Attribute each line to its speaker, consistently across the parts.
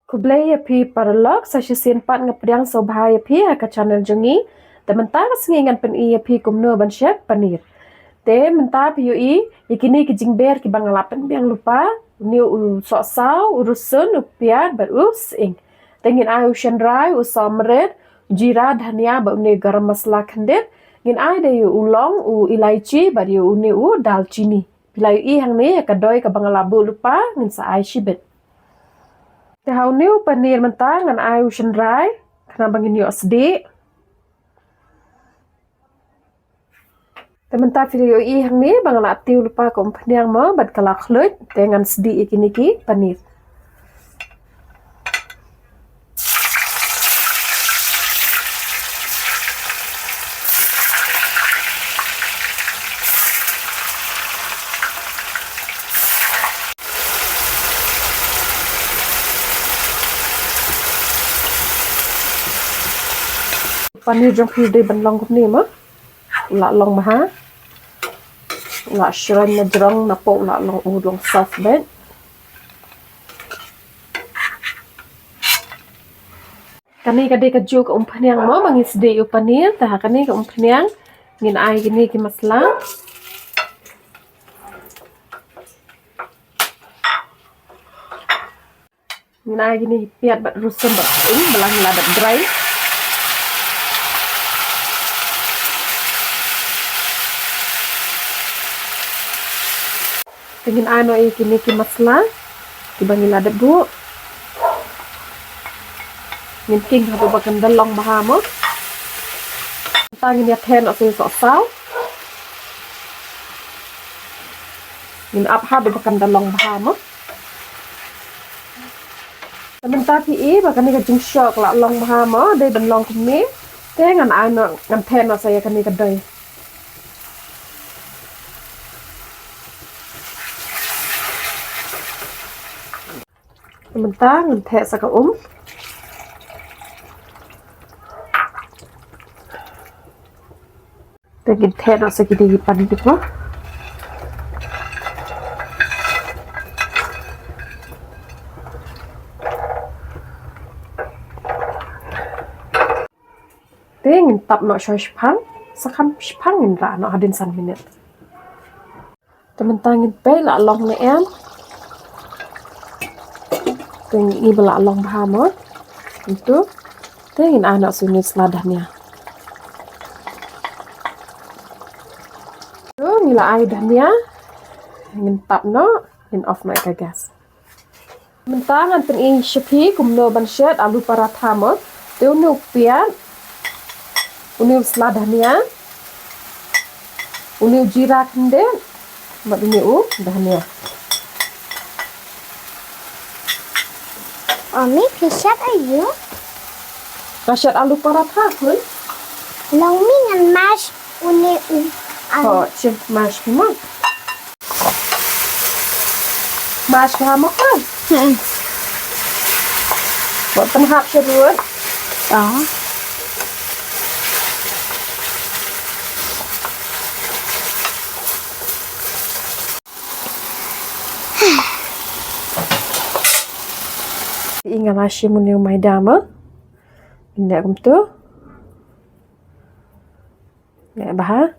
Speaker 1: Kublai api paralog sa sisien pat ngapdiang so bahaya api ka channel jungi te mentar singingan pen I api kumno banshet panir te mentar pi i ikini ki jingber ki bangalapen biang lupa ni u so sau urusun upiat bar ing tengin ai ushan rai u somret jira dhania ba ne garam masala khandet ngin ai de u ulong u ilaichi bar u ne u dalchini pilai I hang ne ka doi ka bangalabu lupa ngin sa ai shibet te hau niu panir mentah ngan ai ushan rai kena bangin yo sedi te mentah video I hang ni bangala tiu lupa ko paniang mo bat kala khlut te ngan sedi ikini ki panir panir jong phi de ban long ni ma la long ma ha la shron na drong na po la long u long soft bet kani kade ka juk paniang mo mangis de u panir ta kani ka paniang ngin ai gini ki masla ngin ai gini piat bat rusum bat ing belang la bat dry Tingin ano ikini ki masla ibangila debu ngin king habu bakan dalong bahamo tangin ya ten osin so saw ngin ap habu bakan dalong bahamo sebentar pi I bakan ni ka jing shock la long bahamo de ban long kumi te ngan ano ngan ten saya kan ni ka dai sebentar ngantek saka Tegin ted sa gidi panik mo Tengin tap no shoy shpang sakam shpang in ra no hadin san minute tementangin pe la long ne em Teng I bela long bahamo itu tengin anak suni seladahnya tu mila ai dahnya ngin tap no in off my gas mentangan pen I shipi kumno banshet alu paratha mo tu nu piat uni seladahnya uni jira kende maduni u dahnya
Speaker 2: Omi, pisat ayo.
Speaker 1: Rasyat alu paratha pun
Speaker 2: Long mi ngan mash uni
Speaker 1: oh cik mash memang mash kamu kan buat penhap sedut
Speaker 2: Đó.
Speaker 1: Ingat asyik muniu mai dama indah kum tu nggak bah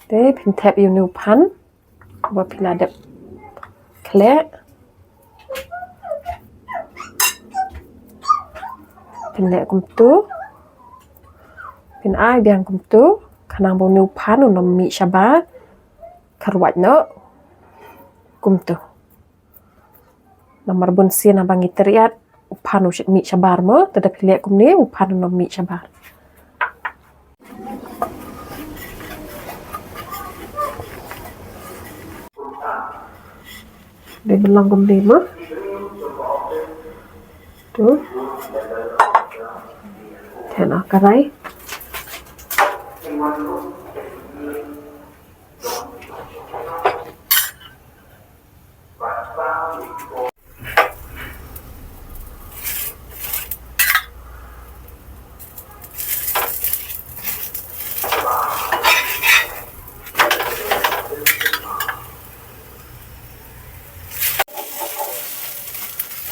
Speaker 1: te pin tap yu nu pan buat piladap klek pin lek kum tu pin ai biang kum tu kanang bu nu pan unom mi shabat karwat no kum tu nomor bunsin abang iteriat upanu mi shabar mo tada pilek kum ni upanu nom mi shabar de belang kum ni mo tu tena karai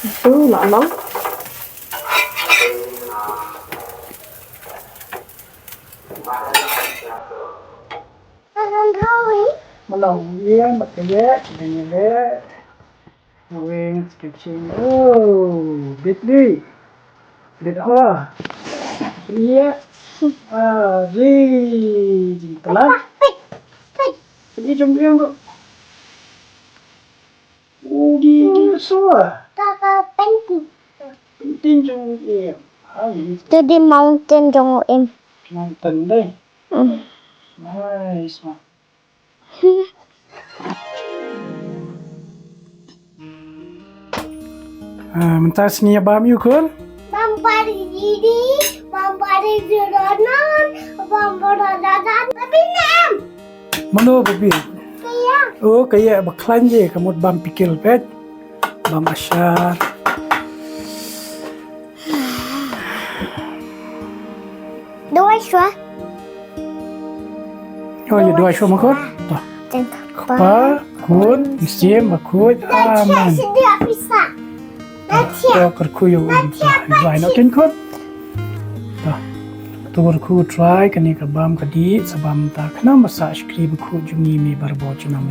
Speaker 1: Itu lah long.
Speaker 2: Anh thôi.
Speaker 3: Malong yang bakaya nile wing sketching oh bitly bit iya ri telan ini jumlah kok di semua
Speaker 2: Tata painting.
Speaker 3: penting jumlah hai
Speaker 2: To the mountain dong em.
Speaker 3: nonton deh nice mah mentas ni abam yuk kan
Speaker 2: Vampire Didi, Vampire Joronan, Vampire Dadan, tapi nem.
Speaker 3: Mano babi
Speaker 2: Kaya,
Speaker 3: oh kayak baklan je kamu bam pikir pet bam asyar
Speaker 2: dua shua.
Speaker 3: oh ya dua show makot toh pa kun isim bakut aman
Speaker 2: Dia bisa.
Speaker 3: toh kerkuyu vai no tin kot toh tur ku try kani ka bam kadi sabam ta kana masa skri bakut jumni me barbo junam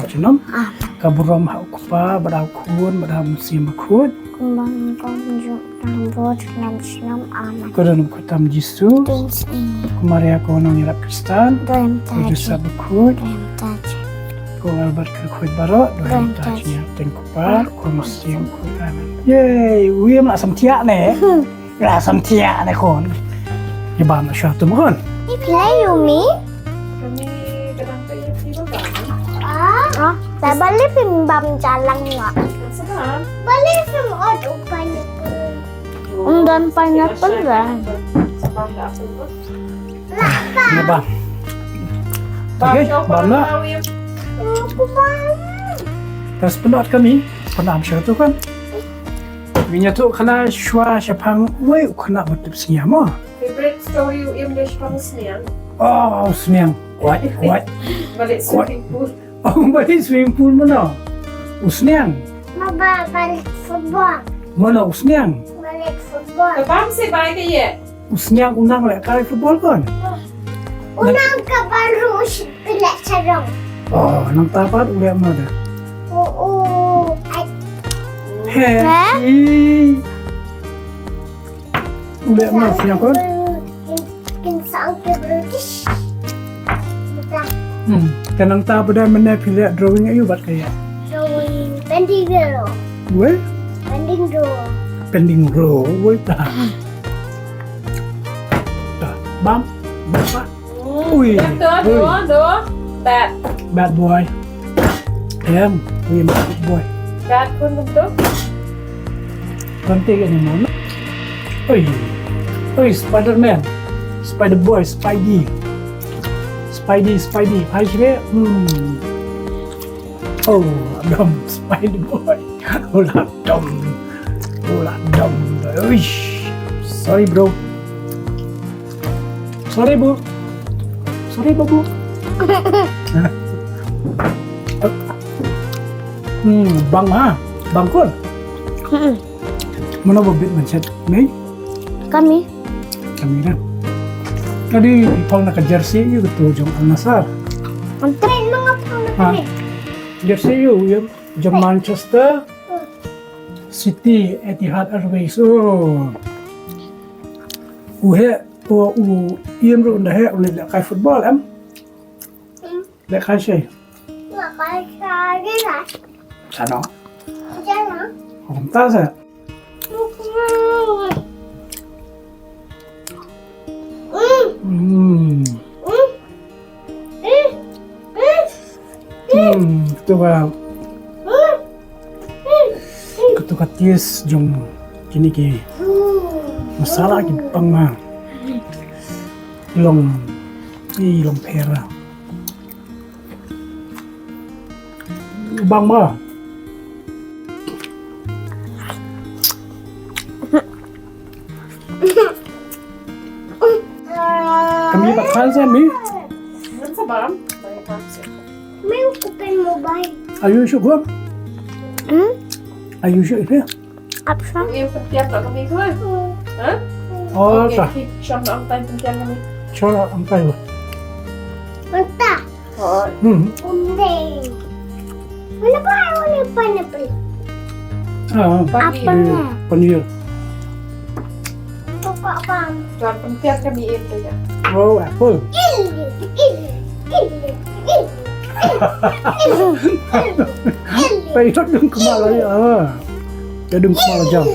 Speaker 3: ka burom ha kupa badau kun badau musim bakut
Speaker 2: Kumbang konjuk rambut senam aman.
Speaker 3: kodan ku tam jisu
Speaker 2: Twins ini,
Speaker 3: kumaria ko no nyirap kristan
Speaker 2: doem
Speaker 3: ku
Speaker 2: taj,
Speaker 3: jusa bakut
Speaker 2: doem taj.
Speaker 3: ko albat ke khoi baro doan tajnya tengku pa ko musim ku aman yey wi ma sam tia ne la sam tia ne kon ya ba ma sha tu mon
Speaker 2: Play Yumi?
Speaker 1: Kami kadang tu
Speaker 2: Ah, tak balik film bam jalan nggak?
Speaker 1: Senang.
Speaker 2: Balik film auto pineapple. Dan pineapple lah.
Speaker 1: Sebab tak apa.
Speaker 3: ya ba okay ba na
Speaker 2: Aku mau.
Speaker 3: tas penat kami penam sha tu kan winya tu kana shwa shapang wei kana batip sia ma
Speaker 1: Favorite story you English pang senian.
Speaker 3: oh sniang what
Speaker 1: Balik swimming pool.
Speaker 3: oh balik swimming pool mana usniang
Speaker 2: Mama balik football.
Speaker 3: mana usniang
Speaker 2: Balik football.
Speaker 1: Kapam si baik ke ye?
Speaker 3: usniang unang lek kai football kan
Speaker 2: Unang ka baru pilih sarong.
Speaker 3: oh nang tapat udah mana
Speaker 2: Oo. Ay,
Speaker 3: Hei, udah mana siang kan?
Speaker 2: Kinsang ke British. Bukan.
Speaker 3: Kanang ta pada mana pilih drawing ayu bat kaya.
Speaker 2: Drawing bending row.
Speaker 3: Weh,
Speaker 2: Bending row.
Speaker 3: pending row, weh ta. Ta, bam, bapak. Ui,
Speaker 1: Dua.
Speaker 3: bad boy. Wih, bad boy.
Speaker 1: Bad pun bentuk.
Speaker 3: Nanti kan ni mana? Oi, Spider-Man, Spider-Boy, Spidey. Hai sini. Oh, dom, Spider-Boy. Ulah dom. Uish. Sorry bro. Sorry bu. Bu. Bang kun. Mana bobit macet ni?
Speaker 2: Kami.
Speaker 3: Kami kan. Tadi ipang nak jersey you betul jom Al-Nassr.
Speaker 2: Antren mga
Speaker 3: Ha. Jersey you yang jom Manchester City Etihad Airways. Oh. Iem ru ndah he oleh lek kai football em. Lek kai shay.
Speaker 2: Makasari na.
Speaker 3: Sana.
Speaker 2: Diyan
Speaker 3: Om ta sa. Ketua tis jom kini ke masalah ki pang ma ilong pera bang ma kami bakal sa mi
Speaker 1: Nan sabam. Baik pam si.
Speaker 2: May open mobile.
Speaker 3: ayu syu ko ayu syu itu
Speaker 2: Apa?
Speaker 1: Em pentian tak kami ke? Ha?
Speaker 3: Oh,
Speaker 1: Okey,
Speaker 3: tak.
Speaker 1: keep Syam nak angkat pentian kami.
Speaker 3: Cara ampai lo.
Speaker 2: Mentah.
Speaker 1: Oh,
Speaker 2: Undeng. Mana pineapple?
Speaker 3: Ah,
Speaker 1: pagi.
Speaker 2: Apa?
Speaker 3: panir.
Speaker 2: Pokok bang.
Speaker 1: Tuan pentian kami em tu ya.
Speaker 3: Oh, apple. Pai thot đừng có mà lấy cái đừng có mà lấy chồng.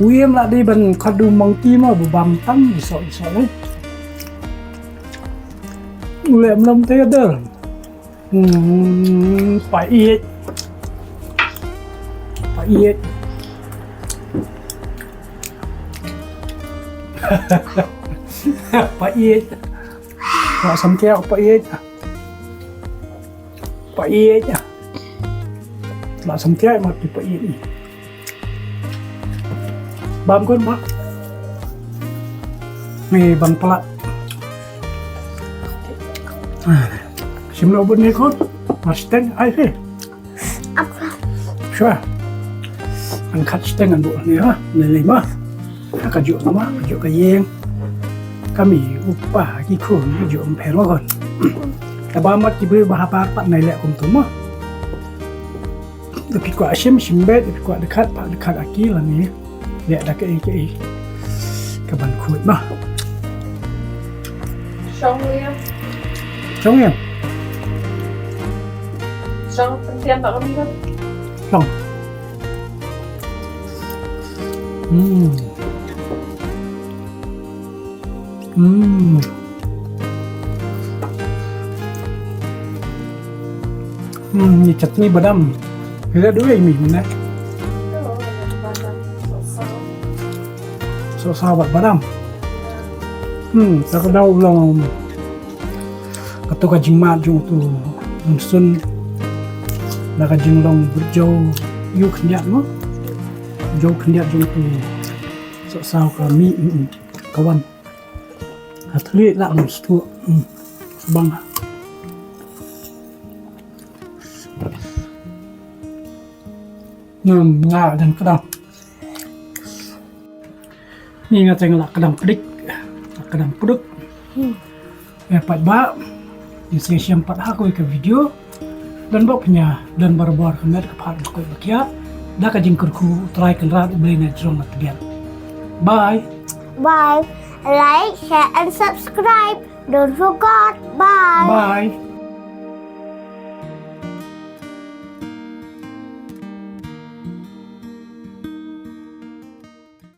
Speaker 3: Em lại đi bằng con đu mong tim mà bầm tắm sợ đấy. Lẹm lông thế đó. Phải ít. Phải ít. Phải ít. Họ sắm keo phải ít. Phải ít. Họ sắm keo mà thì phải ít. Bam con bác. Mày bằng plat. Sim lo bên này con. Mà steng ai thế?
Speaker 2: Apa?
Speaker 3: Sure. Ang kat steng ang buat ni ha. Nilima. Kajuk nama, kajuk kayeng. Kami upah kikun kajuk empero kon. Tabamat kibri bahapa pat nai lek kum tumo. Tapi kuat asyam simbet, tapi kuat dekat pak dekat aki lah ni. Lek dah ke kaban kuat mah.
Speaker 1: Syam em.
Speaker 3: Trong em.
Speaker 1: Syam pentian tak kami ke?
Speaker 3: Long. Ni chutney badam. Kita dua ini mana? So sahabat badam. Tak tahu long. Kata kajing mat jung tu sun. Nak kajing long berjauh yuk kenyak no. Jauh kenyak jung tu. So sao kami kawan. Atlet lah mesti bang. Ngah dan kedang. Ni ngah tengok kedang pedik, kedang puduk. Dapat bak. Ini saya empat aku ke video dan bak punya dan baru-baru kemet kepat aku bakia. Dah kajing kurku try kenrat beli najrong nak dia. Bye.
Speaker 2: Bye. Like, share, and subscribe. Don't forget. Bye.
Speaker 3: Bye.